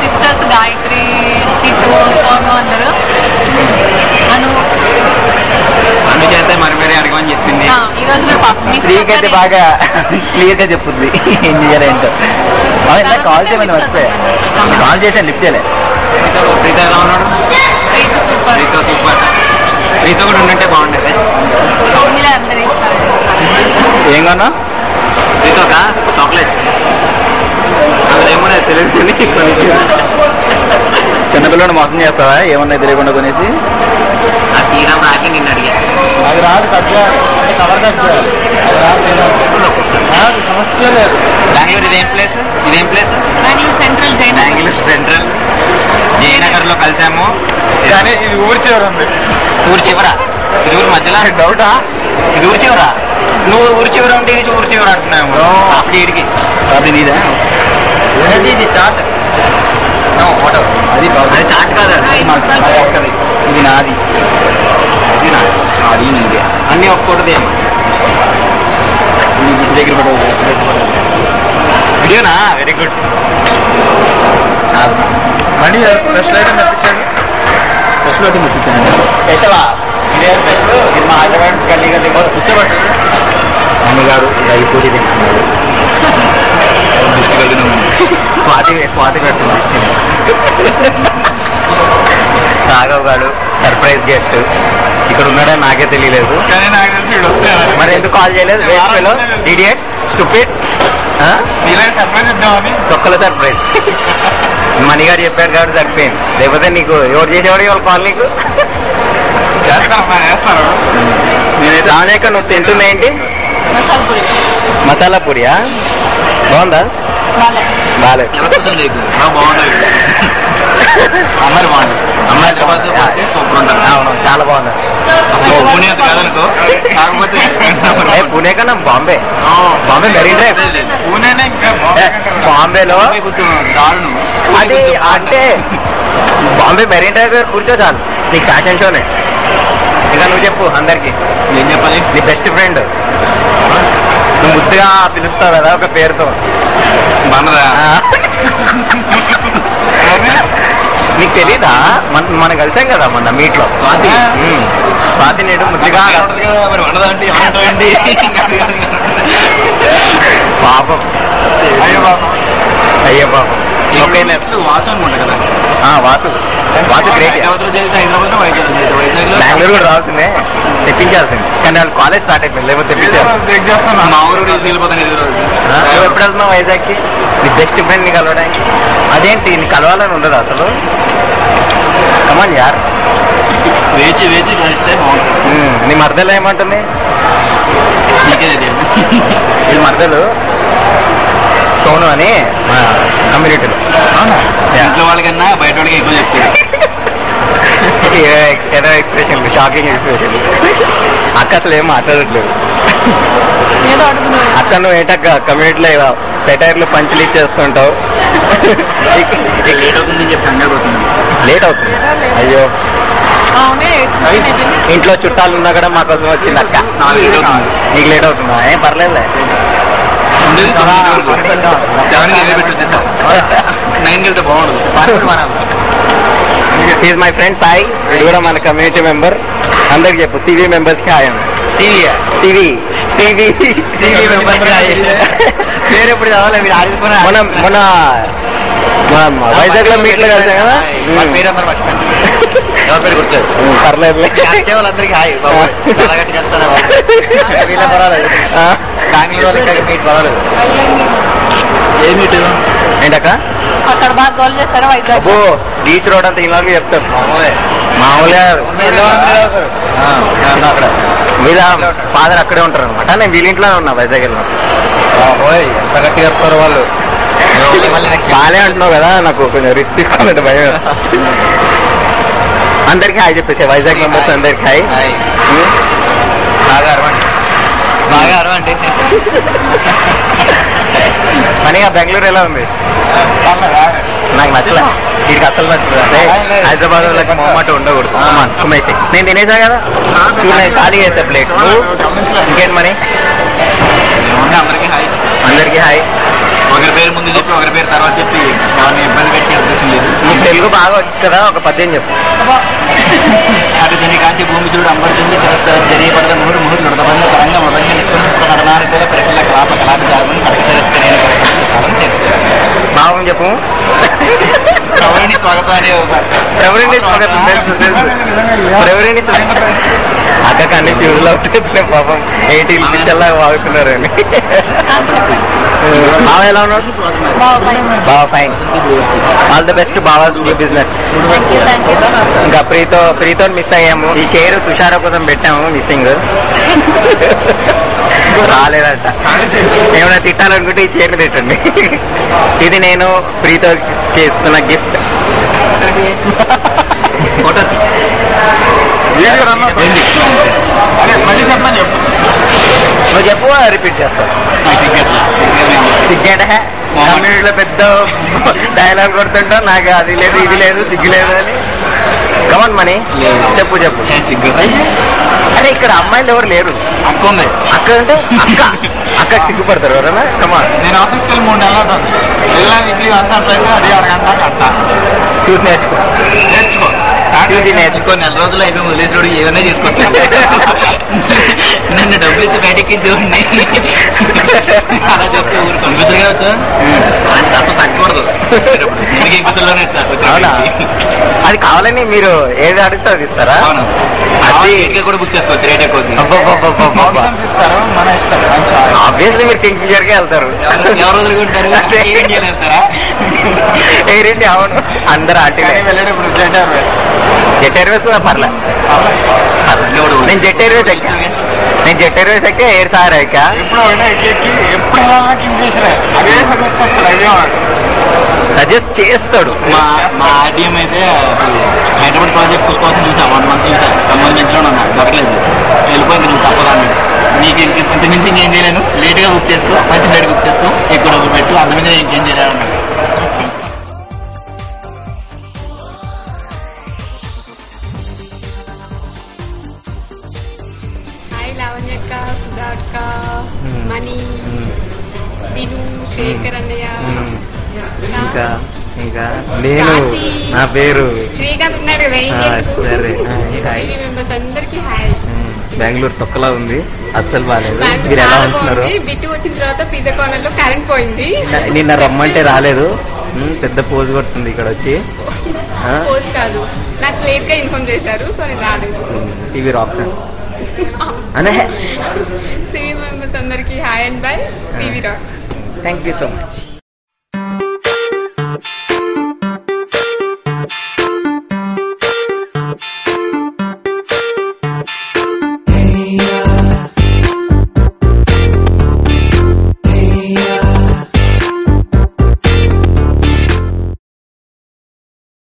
Sisters Gayatri టిట్టు Sonu అందరూ అందుచేత మరి వేరే అడగమని చెప్పింది. ఈ రోజు స్త్రీకైతే బాగా క్లియర్ గా చెప్పుద్ది ఏం చేయాలేంటో. కాల్ చేయమని మర్చిపోయా, కాల్ చేసాను లిఫ్ట్ చేయలే. ప్రీత ఎలా ఉన్నాడు? ప్రీత సూపర్. ప్రీత కూడా ఉండంటే బాగుండేది. ఏం కొన్నా? ప్రీత ఒక చాక్లెట్ అందులో ఏమన్నా తెలియదు. చిన్నపిల్లలు మోసం చేస్తావా ఏమన్నా తెలియకుండా కొనేసి? ఆ తీరా నాకి నిన్ను అడిగా. అది రాదు, కవర్ సమస్య లేదు. బెంగళూరు ఇదేం ప్లేస్? ఇదేం ప్లేస్? బెంగళూరు సెంట్రల్ జయనగర్ లో కలిసాము. కానీ ఇది ఊరి చివర ఉంది. ఊరి చివరా? ఇది ఊరి మధ్యలో డౌటా? ఇది ఊరి చివరా? నువ్వు ఊరి చివర ఉంటే ఇది ఊరి చివర అంటున్నావు. అప్పుడు ఇడికి అది నీదా? ఇది చాట్. ఫోటో అది అది చాట్ కాదు, ఒక్కది. ఇది నాది, ఇది నా అది నీదే. అన్ని ఒక్కొక్కటిదేమో. నీ ఇంటి దగ్గర కూడా వీడియోనా? Very good. Mani special item తెప్పించాను. స్పెషల్ ఐటమ్ తెప్పించాను. పెట్టవా? ఇదే స్పెషల్. ఇది మా హైదరాబాద్ గల్లీ గల్లీ కూడా కూర్చోబట్టు. అని గారు రైపూరి తెచ్చుకున్నాడు. స్వాతి పెడుతుంది. రాఘవ్ గారు సర్ప్రైజ్ గెస్ట్ ఇక్కడ ఉన్నాడని నాకే తెలియలేదు. మరి ఎందుకు కాల్ చేయలేదు? Idiot stupid. ఒక్కల సర్ప్రైజ్ మణి గారు చెప్పారు కాబట్టి సరిపోయింది. లేకపోతే నీకు ఎవరు చేసేవాడు ఇవాళ కాల్? నీకు నేనైతే రాజాక నువ్వు తింటున్నా ఏంటి? మసాలా పూరియా? బాగుందా? బాగాలేదు. అమ్మాయి బాగుంది. అమ్మాయి అవును, చాలా బాగుంది. పూణే కన్నా బాంబే. Bombay marine drive. బాంబేలో అది అంటే బాంబే మెరీన్ డ్రైవ్ కూర్చో చాలు, నీకు ఫ్యాషన్ షోనే. ఇంకా నువ్వు చెప్పు అందరికి. ఏం చెప్పాలి? నీ బెస్ట్ ఫ్రెండ్ నువ్వు ముద్దుగా పిలుస్తావు కదా ఒక పేరుతో. నీకు తెలీదా? మనం కలిసాం కదా మొన్న మీట్ లో. స్వాతి నేడు ముద్దుగా పాపం. అయ్యో పాపం. వాసు వాసు గ్రేట్. బెంగళూరు కూడా రావాల్సిందే, తెప్పించాల్సింది. కానీ వాళ్ళు కాలేజ్ స్టార్ట్ అయిపోయింది, లేకపోతే తెప్పించారు. నువ్వు ఎప్పుడు వెళ్తున్నావు వైజాగ్కి? నీ బెస్ట్ ఫ్రెండ్ ని కలవడానికి. అదేంటి నీ కలవాలని ఉండదు అసలు? కమాన్ యార్. వేచి వేచి నీ మరదలు ఏమంటుంది? ఇది మరదలు సోను అని కమ్యూనిటీలో. ఇంట్లో వాళ్ళకన్నా బయట వాళ్ళకి ఎక్కువ చెప్తాడు. ఏదో ఎక్స్ప్రెషన్, షాకింగ్ ఎక్స్ప్రెషన్. అక్క అసలు ఏం మాట్లాడట్లేదు. అక్క నువ్వు ఏంటక్క కమ్యూనిటీలో సెటైర్లు పంచులు ఇచ్చేస్తుంటావు. లేట్ అవుతుందని చెప్పి హండ్రెడ్ అవుతుంది. లేట్ అవుతుంది? అయ్యో, ఇంట్లో చుట్టాలు ఉన్నా కూడా మా కోసం వచ్చింది అక్క. నీకు లేట్ అవుతుందా? ఏం పర్లేదులే. ఈజ్ మై ఫ్రెండ్ సాయి, ఇది కూడా మన కమ్యూనిటీ మెంబర్. అందరికి చెప్పు, టీవీ మెంబర్స్ కి hi. TV TV TV members కి హాయ్. పేరు ఎప్పుడు చదవాలి? మీరు ఆడిపోయినా మన వైజాగ్ లో మీట్లు కలిసాం కదా, మీరందరూ పేరు గుర్తుంది. పర్లేదు. వాళ్ళందరికీ హాయ్. చాలా గట్టి చేస్తారా? వీళ్ళ పర్వాలేదు, బెంగళూరు వాళ్ళకి మీట్ పర్వాలేదు. ఏ మీట్ ఏంటక్క? అక్కడ బాగా గోల్ చేస్తారా? అబ్బో, బీచ్ రోడ్ అంతా ఇలాగే చెప్తారు. మామూలుగా అక్కడ వీళ్ళ ఫాదర్ అక్కడే ఉంటారు అనమాట. నేను వీళ్ళ ఇంట్లోనే ఉన్నా వైజాగ్ వెళ్ళిన. ఎంత గట్టి చెప్తారు వాళ్ళు. బాగానే అంటున్నావు కదా, నాకు కొంచెం రిస్క్ తీసుకోవాలంటే భయం. అందరికి హాయ్ చెప్పేసి, వైజాగ్ మెంబర్స్ అందరికి హాయ్. బాగా అరవండి, బాగా అరవండి. మనీగా బెంగళూరు ఎలా ఉంది? నాకు నచ్చలే, వీడికి అసలు నచ్చలేదు. అంటే హైదరాబాద్ వాళ్ళకి మొహమాట ఉండకూడదు. కుమ్మేసి నేను తినేసా కదా, నేను ఖాళీ చేసా ప్లేట్. ఇంకేంటి మరి? అందరికీ హాయ్. అందరికి హాయ్. ఒకరి పేరు ముందు చెప్పి ఒకరి పేరు తర్వాత చెప్పి ఎవరిని ఇబ్బంది పెట్టే ఉద్దేశం లేదు. నీకు తెలుగు బాగా వచ్చు కదా, ఒక పద్యం చెప్పు. అటు దీని కాంతి భూమి చూడు అంబడుతుంది తెలియబడద ముహుడు ముహుడు లుడబంద తరంగ మృదంగ నిశ్వర నడనానుకూల ప్రకల కలాప కళాభిచారమని భావం చెప్పు. ప్రవరిణి స్వాగతం అనే ఎవరిని స్వాగతం తెలుసు తెలుసు. ఎవరిని అక్కడికి అన్ని ఫ్యూజులు అవుతున్నాయి పాపం. 18 పిచ్చల్లా వాగుతున్నారు అని. బావ ఎలా ఉన్నాడు? బావ ఫైన్. ఆల్ ది బెస్ట్ బావ బిజినెస్. ఇంకా ప్రీతో మిస్ అయ్యాము. ఈ చైర్ తుషార కోసం పెట్టాము, మిస్సింగ్ రాలేదట. ఏమైనా తిట్టాలనుకుంటే ఈ చైర్లు తిట్టండి. ఇది నేను ప్రీతో చేస్తున్న గిఫ్ట్. నువ్వు చెప్పు, రిపీట్ చేస్తావు. సిగ్గేట కమ్యూనిటీలో పెద్ద డైలాగ్ కొడుతుంటావు, నాకు అది లేదు ఇది లేదు సిగ్గు లేదు అని. కమన్ మనీ చెప్పు చెప్పు. అరే ఇక్కడ అమ్మాయిలు ఎవరు లేరు. అక్క ఉంది. అక్క అంటే అక్క సిగ్గుపడతారు ఎవరన్నా. కమాన్. నేను ఆఫీస్కి వెళ్ళి 3 నెలలు ఇలా ఇడ్లీ అంతా అది అరగంట కట్టా. చూసి నేర్చుకో చూసి నేర్చుకో. నెల రోజులు అయిపోయి వదిలేసాడు, ఏమైనా చేసుకోవచ్చు. నన్ను డబ్బులు ఇచ్చి బయటకి చూడండి అలా చెప్తే ఊరు కంప్యూటర్ కావచ్చు. అంత తగ్గకూడదు. కంప్యూటర్లోనే అవునా? అది కావాలని మీరు ఏది అడిగితే అది ఇస్తారా? అవును. అది కూడా బుక్ చేసుకోవచ్చు. రేట్ ఎక్కువ. మన ఇష్టం. ఆబ్వియస్లీ మీరు కింగ్ ఫిషర్కే వెళ్తారు. ఎవరు వదులుకుంటారు? ఏరేంటి? అవును, అందరు ఆంటీ వెళ్ళేటప్పుడు జెట్ ఎయిర్వేస్ పర్లే. నేను జెట్ ఎయిర్వేస్ ఎక్కా. ఎయిర్ సార్ ఎక్కా. సజెస్ట్ చేస్తాడు. మా ఆర్టీఎం అయితే హైదరాబాద్ ప్రాజెక్ట్ కోసం చూసా 1 month చూసా. సంబంధించడం దొరకలేదు, వెళ్ళిపోయింది. నువ్వు తప్పదాన్ని నీకు ఇంత మించి ఇంకేం చేయలేను. లేట్గా బుక్ చేసుకో, మంచి డేట్ బుక్ చేసుకో, ఎక్కువ డబ్బులు పెట్టు, అంతమంది నేను ఇంకేం చేయలేను. లావణ్యక్క, సుధాక్క, మణి, దిను, శేఖర్ అన్నయ్య, ఇంకా నేను, నా పేరు శ్రీకాంత్ ఉన్నారు కదా. సరే. మెంబర్స్ అందరికి హాయ్. బెంగళూరు తొక్కలా ఉంది, అస్సలు బాగాలేదు. మీరు ఎలా ఉంటున్నారు? బిట్టు వచ్చిన తర్వాత పిజ్జా కార్నర్ లో కరెంట్ పోయింది. నిన్న రమ్మంటే రాలేదు. పెద్ద పోజ్ కొడుతుంది ఇక్కడ వచ్చి. పోజ్ కాదు, నాకు లేట్ గా ఇన్ఫార్మ్ చేశారు, సో నేను రాలేదు. టీవీ రాక్ అనే సివి మెంబర్స్ అందరికి hi and by. TV rock. Thank you so much.